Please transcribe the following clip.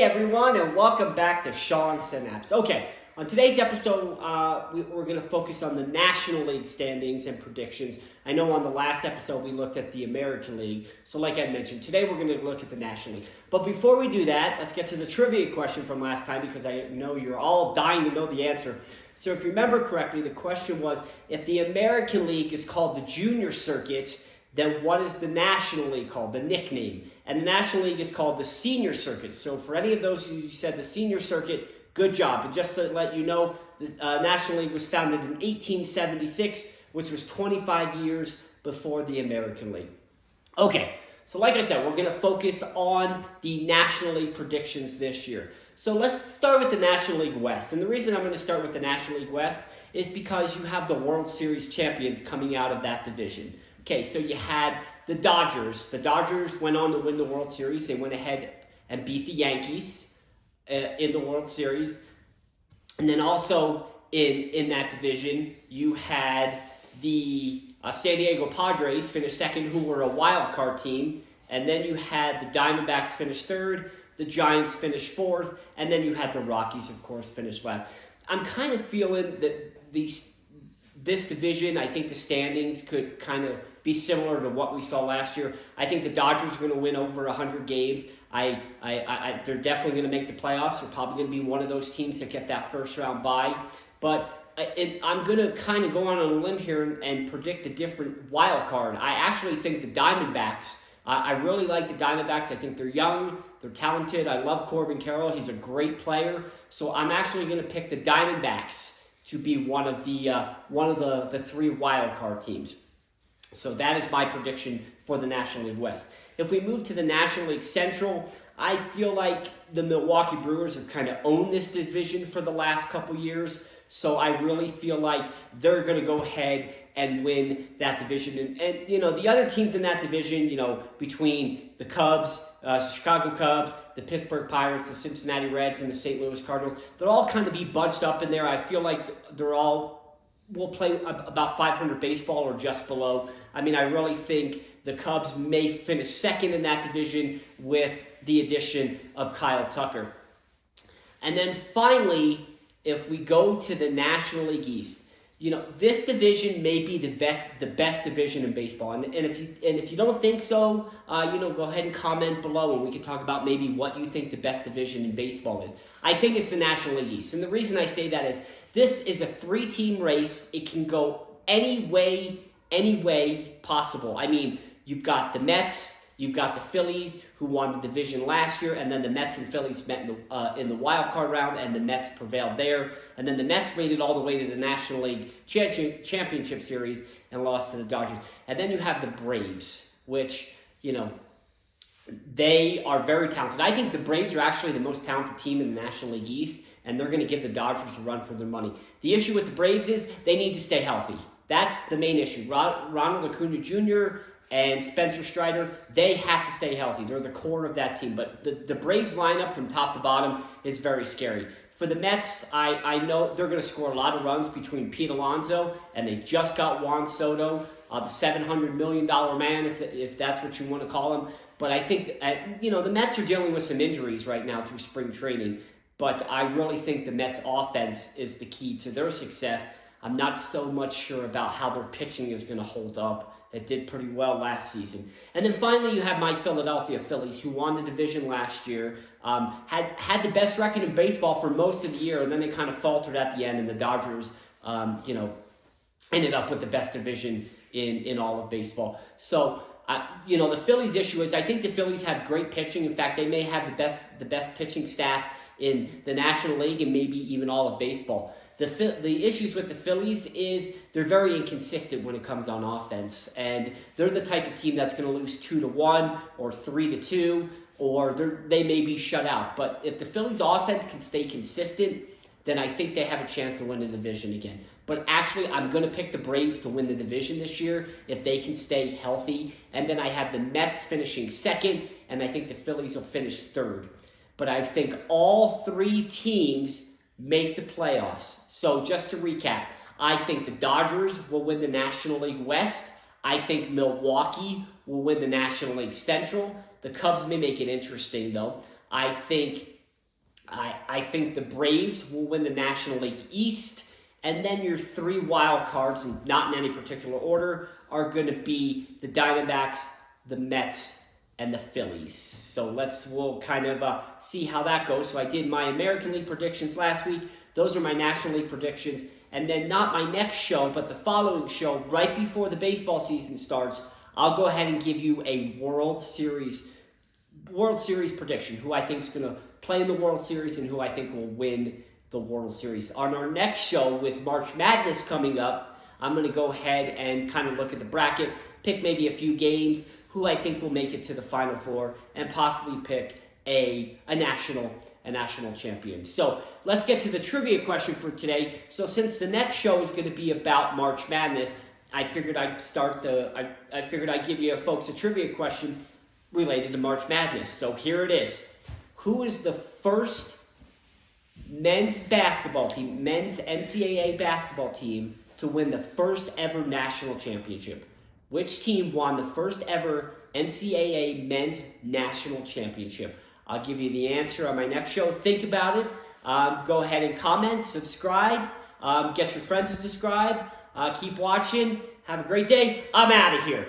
Hey everyone, and welcome back to Sean Synapse. Okay, on today's episode, we're going to focus on the National League standings and predictions. I know on the last episode we looked at the American League, so like I mentioned, today we're going to look at the National League. But before we do that, let's get to the trivia question from last time because I know you're all dying to know the answer. So if you remember correctly, the question was, if the American League is called the Junior Circuit, then what is the National League called, the nickname? And the National League is called the Senior Circuit. So for any of those who said the Senior Circuit, good job. And just to let you know, the National League was founded in 1876, which was 25 years before the American League. Okay, so like I said, we're going to focus on the National League predictions this year. So let's start with the National League West. And the reason I'm going to start with the National League West is because you have the World Series champions coming out of that division. Okay, so you had the Dodgers. The Dodgers went on to win the World Series. They went ahead and beat the Yankees in the World Series. And then also in that division, you had the San Diego Padres finish second, who were a wild card team. And then you had the Diamondbacks finish third, the Giants finish fourth, and then you had the Rockies, of course, finish last. I'm kind of feeling that this division, I think the standings could kind of be similar to what we saw last year. I think the Dodgers are going to win over 100 games. They're definitely going to make the playoffs. They're probably going to be one of those teams that get that first round bye. But I'm going to kind of go on a limb here and predict a different wild card. I actually think the Diamondbacks, I really like the Diamondbacks. I think they're young, they're talented. I love Corbin Carroll. He's a great player. So I'm actually going to pick the Diamondbacks to be one of the three wild card teams. So that is my prediction for the National League West. If we move to the National League Central, I feel like the Milwaukee Brewers have kind of owned this division for the last couple years. So I really feel like they're going to go ahead and win that division. And you know, the other teams in that division, you know, between the Cubs, Chicago Cubs, the Pittsburgh Pirates, the Cincinnati Reds, and the St. Louis Cardinals, they'll all kind of be bunched up in there. I feel like they're all will play about 500 baseball or just below. I mean, I really think the Cubs may finish second in that division with the addition of Kyle Tucker. And then finally, if we go to the National League East, you know, this division may be the best division in baseball. And if you don't think so, go ahead and comment below and we can talk about maybe what you think the best division in baseball is. I think it's the National League East. And the reason I say that is this is a three-team race. It can go any way possible. I mean, you've got the Mets, you've got the Phillies, who won the division last year, and then the Mets and Phillies met in the wild card round, and the Mets prevailed there. And then the Mets made it all the way to the National League Championship Series and lost to the Dodgers. And then you have the Braves, which, you know, they are very talented. I think the Braves are actually the most talented team in the National League East, and they're going to give the Dodgers a run for their money. The issue with the Braves is they need to stay healthy. That's the main issue. Ronald Acuna Jr. and Spencer Strider, they have to stay healthy. They're the core of that team. But the Braves lineup from top to bottom is very scary. For the Mets, I know they're going to score a lot of runs between Pete Alonso, and they just got Juan Soto, the $700 million man, if that's what you want to call him. But I think, the Mets are dealing with some injuries right now through spring training. But I really think the Mets offense is the key to their success. I'm not so much sure about how their pitching is going to hold up. It did pretty well last season. And then finally, you have my Philadelphia Phillies, who won the division last year, had the best record in baseball for most of the year, and then they kind of faltered at the end, and the Dodgers, ended up with the best division in all of baseball. So, the Phillies issue is I think the Phillies have great pitching. In fact, they may have the best pitching staff in the National League and maybe even all of baseball. The issues with the Phillies is they're very inconsistent when it comes on offense, and they're the type of team that's going to lose 2-1 or 3-2, or they may be shut out. But if the Phillies offense can stay consistent, then I think they have a chance to win the division again. But actually, I'm going to pick the Braves to win the division this year if they can stay healthy. And then I have the Mets finishing second, and I think the Phillies will finish third. But I think all three teams make the playoffs. So just to recap, I think the Dodgers will win the National League West. I think Milwaukee will win the National League Central. The Cubs may make it interesting, though. I think I think the Braves will win the National League East. And then your three wild cards, and not in any particular order, are going to be the Diamondbacks, the Mets, and the Phillies. So we'll kind of see how that goes. So I did my American League predictions last week. Those are my National League predictions. And then not my next show, but the following show, right before the baseball season starts, I'll go ahead and give you a World Series prediction, who I think is going to play in the World Series and who I think will win the World Series. On our next show, with March Madness coming up, I'm going to go ahead and kind of look at the bracket, pick maybe a few games, who I think will make it to the Final Four, and possibly pick a national champion. So let's get to the trivia question for today. So since the next show is going to be about March Madness, I figured I'd give you folks a trivia question related to March Madness. So here it is. Who is the first men's NCAA basketball team to win the first ever national championship? Which team won the first ever NCAA men's national championship? I'll give you the answer on my next show. Think about it. Go ahead and comment, subscribe, get your friends to subscribe. Keep watching. Have a great day. I'm out of here.